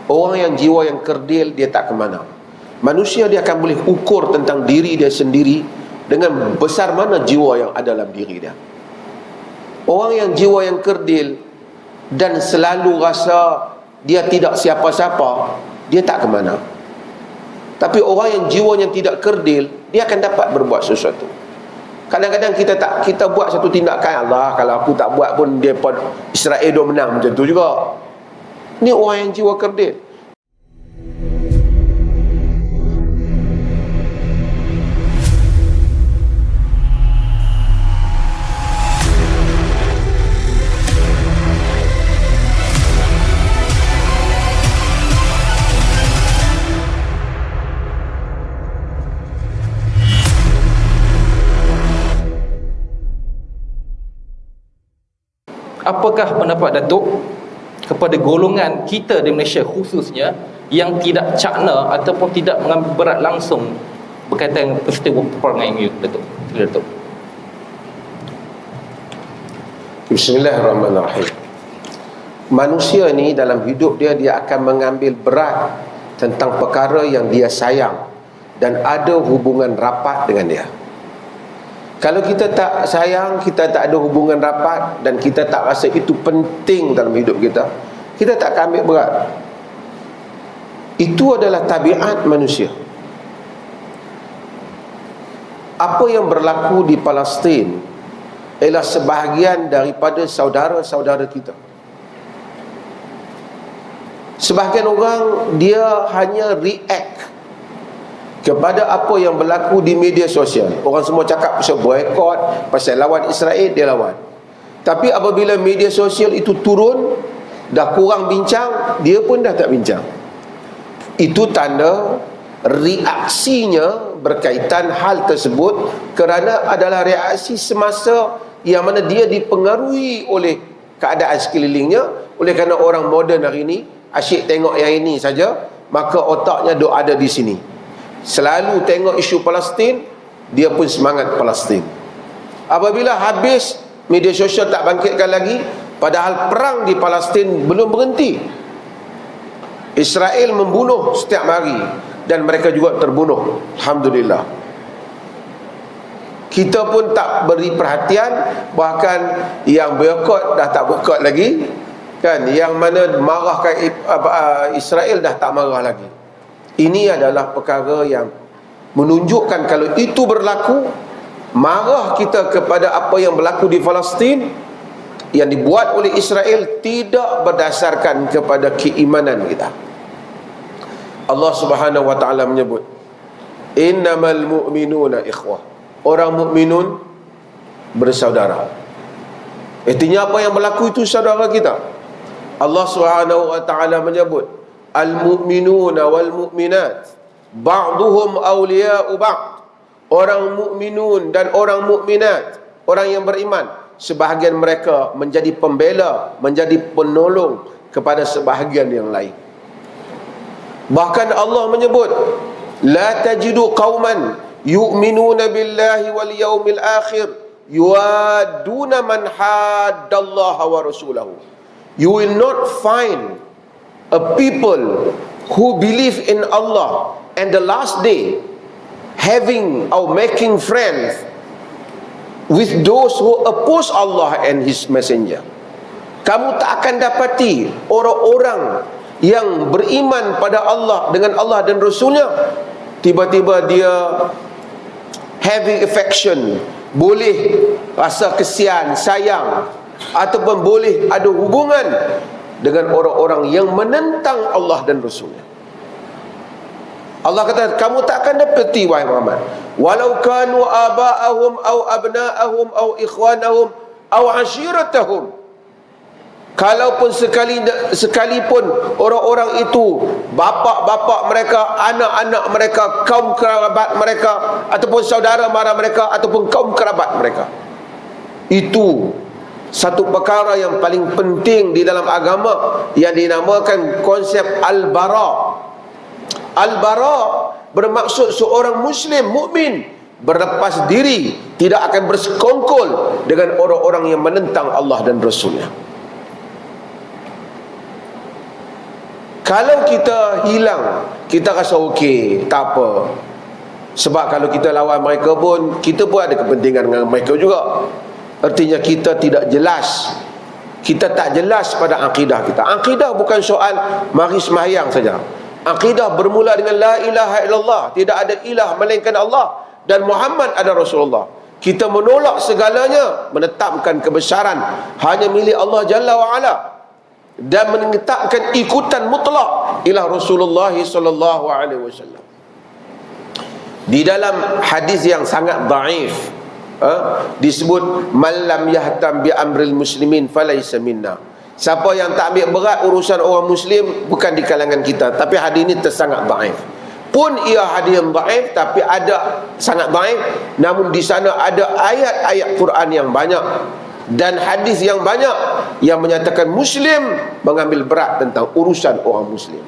Orang yang jiwa yang kerdil, dia tak ke mana. Manusia dia akan boleh ukur tentang diri dia sendiri dengan besar mana jiwa yang ada dalam diri dia. Orang yang jiwa yang kerdil dan selalu rasa dia tidak siapa-siapa, dia tak ke mana. Tapi orang yang jiwanya tidak kerdil, dia akan dapat berbuat sesuatu. Kadang-kadang kita buat satu tindakan, Allah, kalau aku tak buat pun dia pun Israel dia menang, macam tu juga. Ni orang yang jiwa kerdil. Apakah pendapat Datuk kepada golongan kita di Malaysia khususnya yang tidak cakna ataupun tidak mengambil berat langsung berkaitan dengan peristiwa peperangan ini, Datuk? Datuk. Bismillahirrahmanirrahim. Manusia ni dalam hidup dia akan mengambil berat tentang perkara yang dia sayang dan ada hubungan rapat dengan dia. Kalau kita tak sayang, kita tak ada hubungan rapat dan kita tak rasa itu penting dalam hidup kita, kita tak akan ambil berat. Itu adalah tabiat manusia. Apa yang berlaku di Palestin ialah sebahagian daripada saudara-saudara kita. Sebahagian orang dia hanya react kepada apa yang berlaku di media sosial. Orang semua cakap pasal boykot, pasal lawan Israel, dia lawan. Tapi apabila media sosial itu turun, dah kurang bincang, dia pun dah tak bincang. Itu tanda reaksinya berkaitan hal tersebut kerana adalah reaksi semasa yang mana dia dipengaruhi oleh keadaan sekelilingnya. Oleh kerana orang moden hari ini asyik tengok yang ini saja, maka otaknya duk ada di sini. Selalu tengok isu Palestin, dia pun semangat Palestin. Apabila habis, media sosial tak bangkitkan lagi, padahal perang di Palestin belum berhenti. Israel membunuh setiap hari dan mereka juga terbunuh. Alhamdulillah. Kita pun tak beri perhatian, bahkan yang boykot dah tak boykot lagi, kan? Yang mana marahkan Israel dah tak marah lagi. Ini adalah perkara yang menunjukkan kalau itu berlaku, marah kita kepada apa yang berlaku di Palestin yang dibuat oleh Israel tidak berdasarkan kepada keimanan kita. Allah Subhanahu wa taala menyebut, innamal mu'minuna ikhwah. Orang mukminun bersaudara. Artinya apa yang berlaku itu saudara kita. Allah Subhanahu wa taala menyebut, al-mu'minuna wal mu'minat ba'duhum awliya'u ba'd. Orang mukminun dan orang mukminat, orang yang beriman, sebahagian mereka menjadi pembela, menjadi penolong kepada sebahagian yang lain. Bahkan Allah menyebut, la tajidu qauman yu'minuna billahi wal yawmil akhir yuaduna man haddallaha wa rasulahu. You will not find a people who believe in Allah and the last day having or making friends with those who oppose Allah and His Messenger. Kamu tak akan dapati orang-orang yang beriman pada Allah dengan Allah dan Rasulnya tiba-tiba dia having affection, boleh rasa kesian, sayang, ataupun boleh ada hubungan dengan orang-orang yang menentang Allah dan Rasulnya. Allah kata, kamu tak akan dapati wahai Muhammad, walau kanu aba'ahum au abna'ahum au ikhwanahum au ashiratahum. Kalaupun sekalipun orang-orang itu bapa-bapa mereka, anak-anak mereka, kaum kerabat mereka, ataupun saudara mara mereka, ataupun kaum kerabat mereka. Itu satu perkara yang paling penting di dalam agama yang dinamakan konsep al-bara. Al-bara bermaksud seorang muslim mukmin berlepas diri, tidak akan bersekongkol dengan orang-orang yang menentang Allah dan Rasulnya. Kalau kita hilang, kita rasa okey, tak apa. Sebab kalau kita lawan mereka pun, kita pun ada kepentingan dengan mereka juga. Artinya kita tidak jelas. Kita tak jelas pada akidah kita. Akidah bukan soal mari sembahyang saja. Akidah bermula dengan la ilaha illallah. Tidak ada ilah melainkan Allah, dan Muhammad ada Rasulullah. Kita menolak segalanya, menetapkan kebesaran hanya milik Allah Jalla wa'ala, dan menetapkan ikutan mutlak ila Rasulullah sallallahu alaihi wasallam. Di dalam hadis yang sangat dhaif, disebut man lam yahtam bi amril muslimin falaysa minna. Siapa yang tak ambil berat urusan orang muslim bukan di kalangan kita. Tapi hadis ini tersangat dhaif. Pun ia hadis yang dhaif, tapi ada sangat dhaif, namun di sana ada ayat-ayat Quran yang banyak dan hadis yang banyak yang menyatakan muslim mengambil berat tentang urusan orang muslim.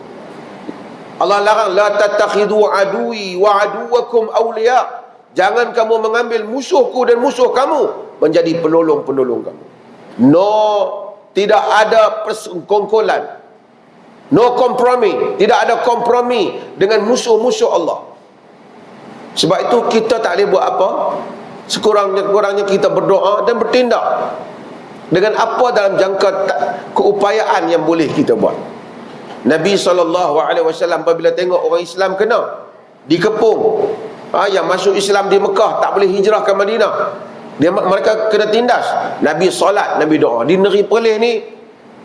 Allah larang, la tattakhidhu aduwi wa aduwakum awliya. Jangan kamu mengambil musuhku dan musuh kamu menjadi penolong-penolong kamu. No, tidak ada persekongkolan. No kompromi. Tidak ada kompromi dengan musuh-musuh Allah. Sebab itu kita tak boleh buat apa. Sekurang-kurangnya kita berdoa dan bertindak dengan apa dalam jangka keupayaan yang boleh kita buat. Nabi SAW apabila tengok orang Islam kena dikepung, yang masuk Islam di Mekah tak boleh hijrah ke Madinah, mereka kena tindas, Nabi solat, Nabi doa. Di negeri Perlis ni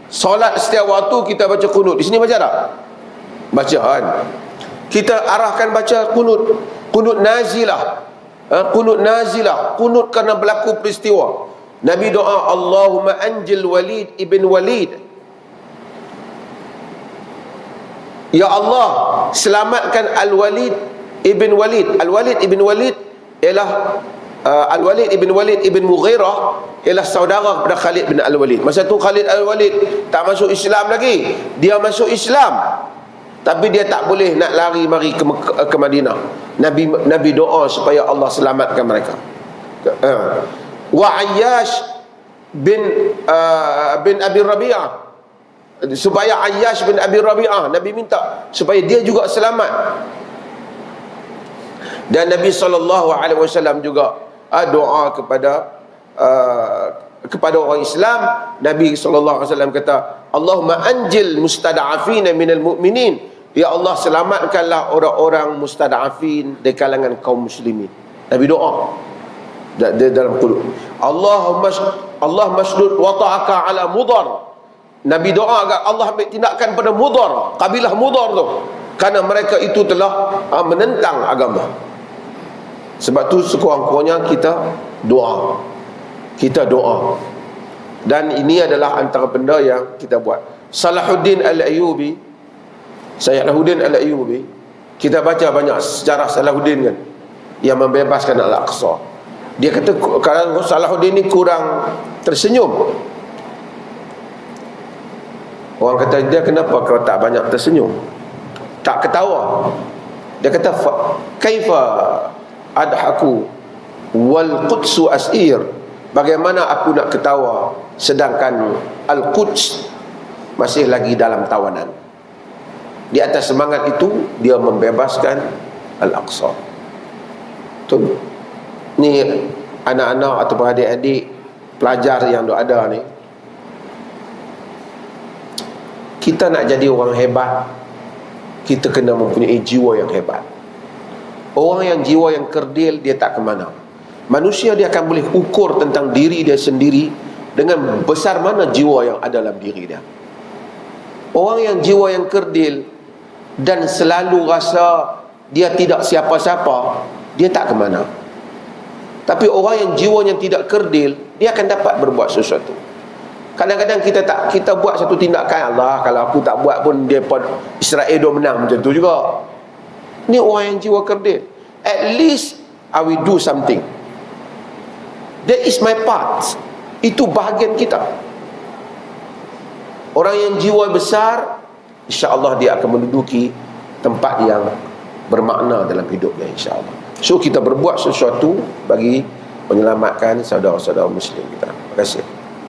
solat setiap waktu kita baca kunut. Di sini baca tak? Baca kan? Kita arahkan baca kunut nazilah, kunut nazilah, kunut kerana berlaku peristiwa. Nabi doa, Allahumma anjil Walid ibn Walid. Ya Allah, selamatkan Al-Walid ibn Walid. Al-Walid ibn Walid ialah Al-Walid ibn Walid ibn Mughirah ialah saudara kepada Khalid bin Al-Walid. Masa tu Khalid Al-Walid tak masuk Islam lagi. Dia masuk Islam, tapi dia tak boleh nak mari ke Madinah. Nabi doa supaya Allah selamatkan mereka. Wa Ayyash bin Abi Rabi'ah, supaya Ayyash bin Abi Rabi'ah, Nabi minta supaya dia juga selamat. Dan Nabi SAW juga doa kepada orang Islam. Nabi SAW kata, Allahumma anjil mustada'afina minal mu'minin. Ya Allah, selamatkanlah orang-orang mustada'afin dari kalangan kaum muslimin. Nabi doa dalam qulub. Allah masdud wata'aka ala mudar. Nabi doa agar Allah ambil tindakan pada Mudar, kabilah Mudar tu, kerana mereka itu telah menentang agama. Sebab tu sekurang-kurangnya kita doa. Dan ini adalah antara benda yang kita buat. Salahuddin Al-Ayyubi, Salahuddin Al-Ayyubi, kita baca banyak sejarah Salahuddin kan, yang membebaskan Al-Aqsa. Dia kata kalau Salahuddin ni kurang tersenyum. Orang kata dia, kenapa kau tak banyak tersenyum, tak ketawa? Dia kata, kaifa adhaku wal qudsu asir. Bagaimana aku nak ketawa sedangkan Al-Quds masih lagi dalam tawanan. Di atas semangat itu dia membebaskan Al-Aqsa. Tu ni anak-anak atau adik-adik pelajar yang ada ni, kita nak jadi orang hebat, kita kena mempunyai jiwa yang hebat. Orang yang jiwa yang kerdil, dia tak ke mana. Manusia dia akan boleh ukur tentang diri dia sendiri dengan besar mana jiwa yang ada dalam diri dia. Orang yang jiwa yang kerdil dan selalu rasa dia tidak siapa-siapa, dia tak ke mana. Tapi orang yang jiwanya tidak kerdil, dia akan dapat berbuat sesuatu. Kadang-kadang kita buat satu tindakan, Allah, kalau aku tak buat pun dia pun Israel dia menang, macam tu juga. Ni orang yang jiwa kerdil. At least I will do something. That is my part. Itu bahagian kita. Orang yang jiwa besar, insya-Allah dia akan menduduki tempat yang bermakna dalam hidupnya, insya-Allah. So kita berbuat sesuatu bagi menyelamatkan saudara-saudara muslim kita. Terima kasih.